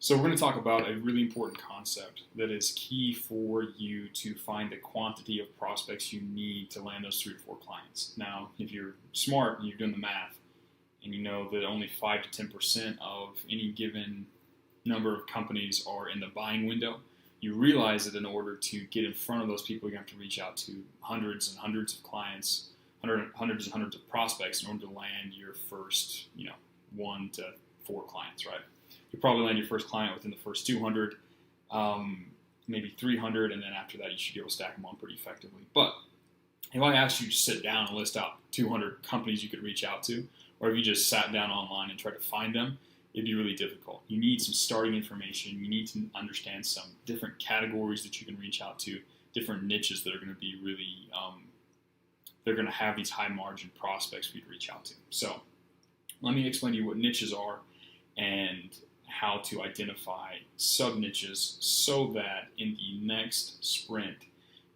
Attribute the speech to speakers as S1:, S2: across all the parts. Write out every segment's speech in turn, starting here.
S1: So we're going to talk about a really important concept that is key for you to find the quantity of prospects you need to land those 3 to 4 clients. Now, if you're smart and you're doing the math, and you know that only 5 to 10% of any given number of companies are in the buying window, you realize that in order to get in front of those people, you have to reach out to hundreds and hundreds of clients, hundreds and hundreds of prospects in order to land your first, 1 to 4 clients, right? You probably land your first client within the first 200, maybe 300, and then after that you should be able to stack them on pretty effectively. But if I asked you to sit down and list out 200 companies you could reach out to, or if you just sat down online and tried to find them, it'd be really difficult. You need some starting information. You need to understand some different categories that you can reach out to, different niches that are going to be really, they're going to have these high margin prospects for you to reach out to. So let me explain to you what niches are and how to identify sub-niches so that in the next sprint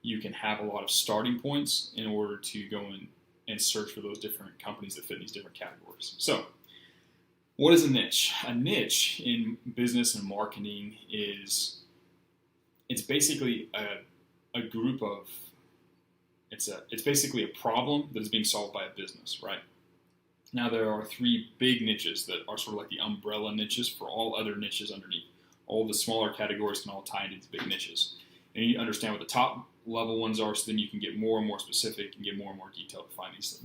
S1: you can have a lot of starting points in order to go in and search for those different companies that fit in these different categories. So what is a niche? A niche in business and marketing it's basically a group of, it's basically a problem that is being solved by a business, right? Now, there are 3 big niches that are sort of like the umbrella niches for all other niches underneath. All the smaller categories can all tie into these big niches. And you understand what the top level ones are, so then you can get more and more specific and get more and more detailed to find these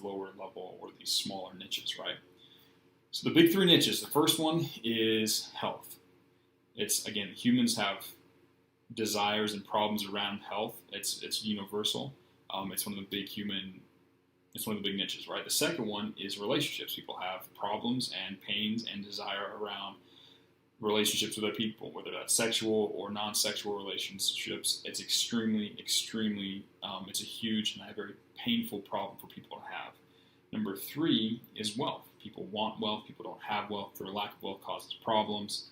S1: lower level or these smaller niches, right? So the big 3 niches, the first one is health. It's, again, humans have desires and problems around health. It's universal. It's one of the big niches, right? The second one is relationships. People have problems and pains and desire around relationships with other people, whether that's sexual or non-sexual relationships. It's extremely, it's a huge and a very painful problem for people to have. Number 3 is wealth. People want wealth. People don't have wealth. Their lack of wealth causes problems.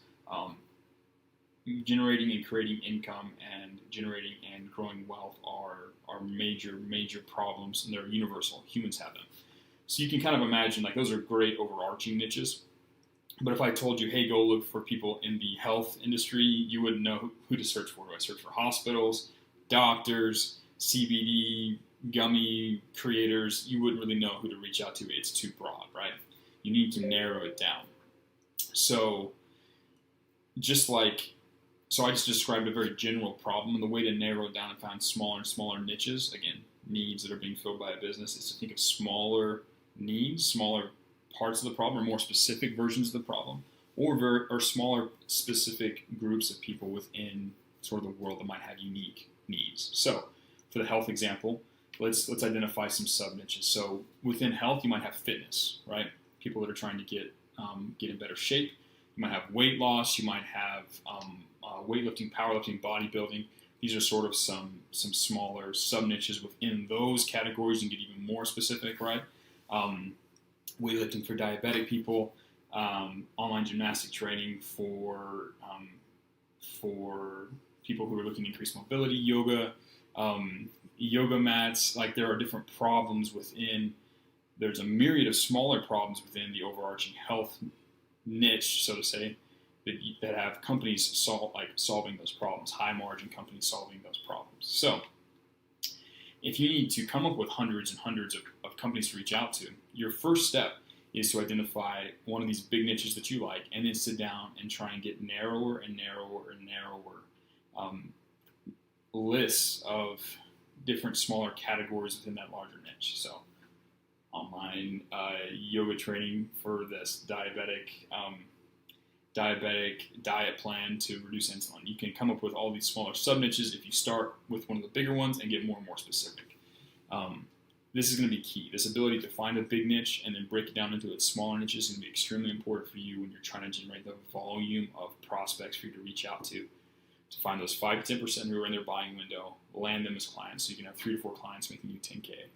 S1: Generating and creating income and generating and growing wealth are major problems, and they're universal. Humans have them. So you can kind of imagine, like, those are great overarching niches. But if I told you, hey, go look for people in the health industry, you wouldn't know who to search for. Do I search for hospitals, doctors, CBD, gummy creators? You wouldn't really know who to reach out to. It's too broad, right? You need to narrow it down. So I just described a very general problem, and the way to narrow it down and find smaller and smaller niches, again, needs that are being filled by a business, is to think of smaller needs, smaller parts of the problem, or more specific versions of the problem, or smaller specific groups of people within sort of the world that might have unique needs. So for the health example, let's identify some sub-niches. So within health, you might have fitness, right? People that are trying to get in better shape. You might have weight loss. You might have weightlifting, powerlifting, bodybuilding. These are sort of some smaller sub-niches within those categories. You can get even more specific, right? Weightlifting for diabetic people, online gymnastic training for people who are looking to increase mobility, yoga, yoga mats. Like, there are different problems within. There's a myriad of smaller problems within the overarching health niche, so to say, that have companies solving those problems, high margin companies solving those problems. So if you need to come up with hundreds and hundreds of companies to reach out to, your first step is to identify one of these big niches that you like, and then sit down and try and get narrower and narrower and narrower lists of different smaller categories within that larger niche. So online yoga training for this diabetic diet plan to reduce insulin. You can come up with all these smaller sub-niches if you start with one of the bigger ones and get more and more specific. This is going to be key. This ability to find a big niche and then break it down into its smaller niches is going to be extremely important for you when you're trying to generate the volume of prospects for you to reach out to find those 5 to 10% who are in their buying window, land them as clients, so you can have 3 to 4 clients making you $10K